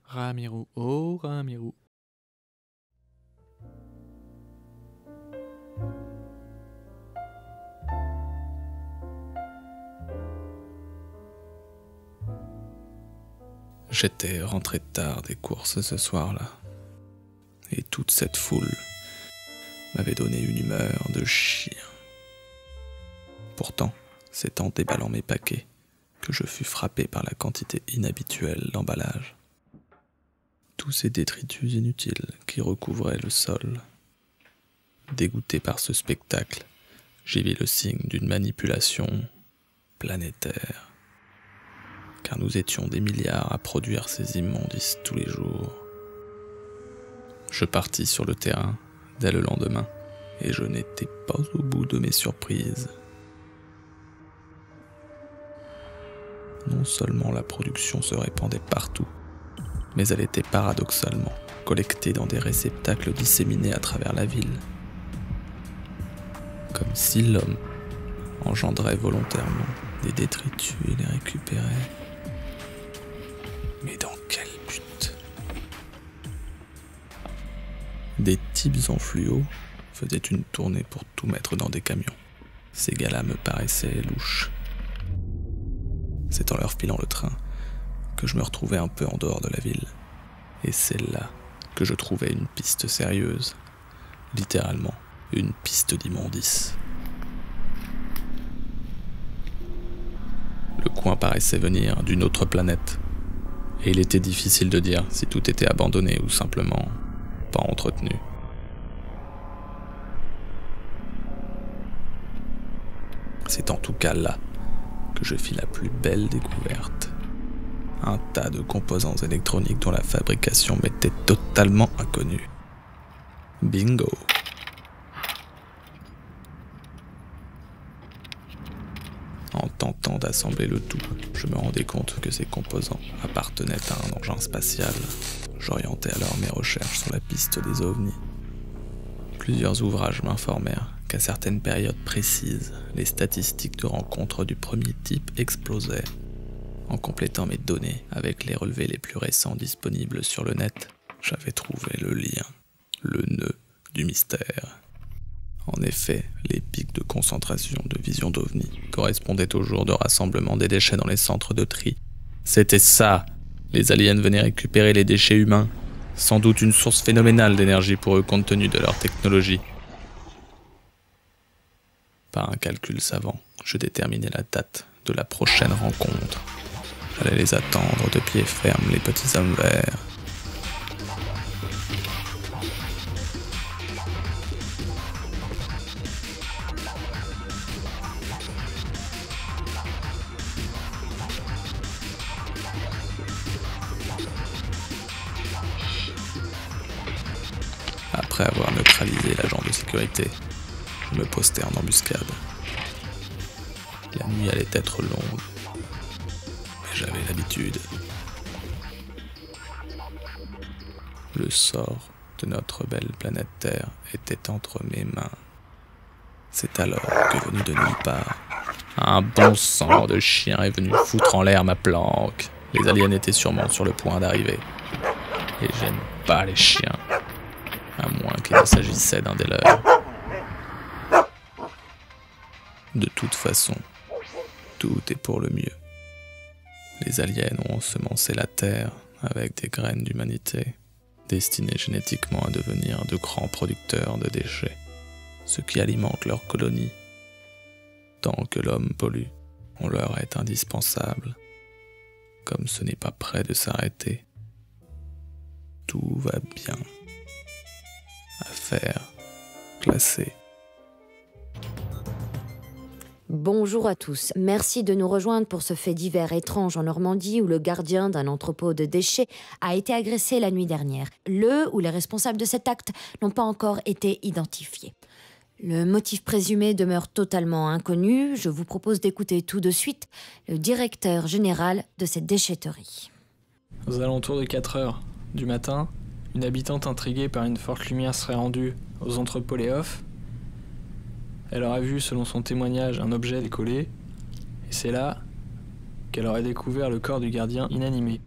Ramirou, oh Ramirou. J'étais rentré tard des courses ce soir-là, et toute cette foule m'avait donné une humeur de chien. Pourtant, c'est en déballant mes paquets que je fus frappé par la quantité inhabituelle d'emballage. Tous ces détritus inutiles qui recouvraient le sol. Dégoûté par ce spectacle, j'y vis le signe d'une manipulation planétaire. Car nous étions des milliards à produire ces immondices tous les jours. Je partis sur le terrain dès le lendemain, et je n'étais pas au bout de mes surprises. Non seulement la production se répandait partout, mais elle était paradoxalement collectée dans des réceptacles disséminés à travers la ville. Comme si l'homme engendrait volontairement des détritus et les récupérait. Mais dans quel but? Des types en fluo faisaient une tournée pour tout mettre dans des camions. Ces gars-là me paraissaient louches. C'est en leur filant le train que je me retrouvais un peu en dehors de la ville. Et c'est là que je trouvais une piste sérieuse. Littéralement, une piste d'immondices. Le coin paraissait venir d'une autre planète. Et il était difficile de dire si tout était abandonné ou simplement pas entretenu. C'est en tout cas là que je fis la plus belle découverte. Un tas de composants électroniques dont la fabrication m'était totalement inconnue. Bingo! En tentant d'assembler le tout, je me rendais compte que ces composants appartenaient à un engin spatial. J'orientais alors mes recherches sur la piste des ovnis. Plusieurs ouvrages m'informèrent qu'à certaines périodes précises, les statistiques de rencontres du premier type explosaient. En complétant mes données avec les relevés les plus récents disponibles sur le net, j'avais trouvé le lien, le nœud du mystère. En effet, les pics de concentration de vision d'OVNI correspondaient au jour de rassemblement des déchets dans les centres de tri. C'était ça! Les aliens venaient récupérer les déchets humains, sans doute une source phénoménale d'énergie pour eux compte tenu de leur technologie. Par un calcul savant, je déterminai la date de la prochaine rencontre. J'allais les attendre de pied ferme, les petits hommes verts. Après avoir neutralisé l'agent de sécurité, je me postais en embuscade. La nuit allait être longue, mais j'avais l'habitude. Le sort de notre belle planète Terre était entre mes mains. C'est alors que, venu de nulle part, un bon sang de chien est venu foutre en l'air ma planque. Les aliens étaient sûrement sur le point d'arriver. Et j'aime pas les chiens, à moins qu'il ne s'agissait d'un des leurs. De toute façon, tout est pour le mieux. Les aliens ont ensemencé la Terre avec des graines d'humanité, destinées génétiquement à devenir de grands producteurs de déchets, ce qui alimente leur colonie. Tant que l'homme pollue, on leur est indispensable. Comme ce n'est pas près de s'arrêter, tout va bien. Affaire classée. Bonjour à tous, merci de nous rejoindre pour ce fait divers étrange en Normandie où le gardien d'un entrepôt de déchets a été agressé la nuit dernière. Le ou les responsables de cet acte n'ont pas encore été identifiés. Le motif présumé demeure totalement inconnu. Je vous propose d'écouter tout de suite le directeur général de cette déchetterie. Aux alentours de 4 heures du matin, une habitante intriguée par une forte lumière serait rendue aux entrepôts Léof. Elle aurait vu, selon son témoignage, un objet décoller, et c'est là qu'elle aurait découvert le corps du gardien inanimé.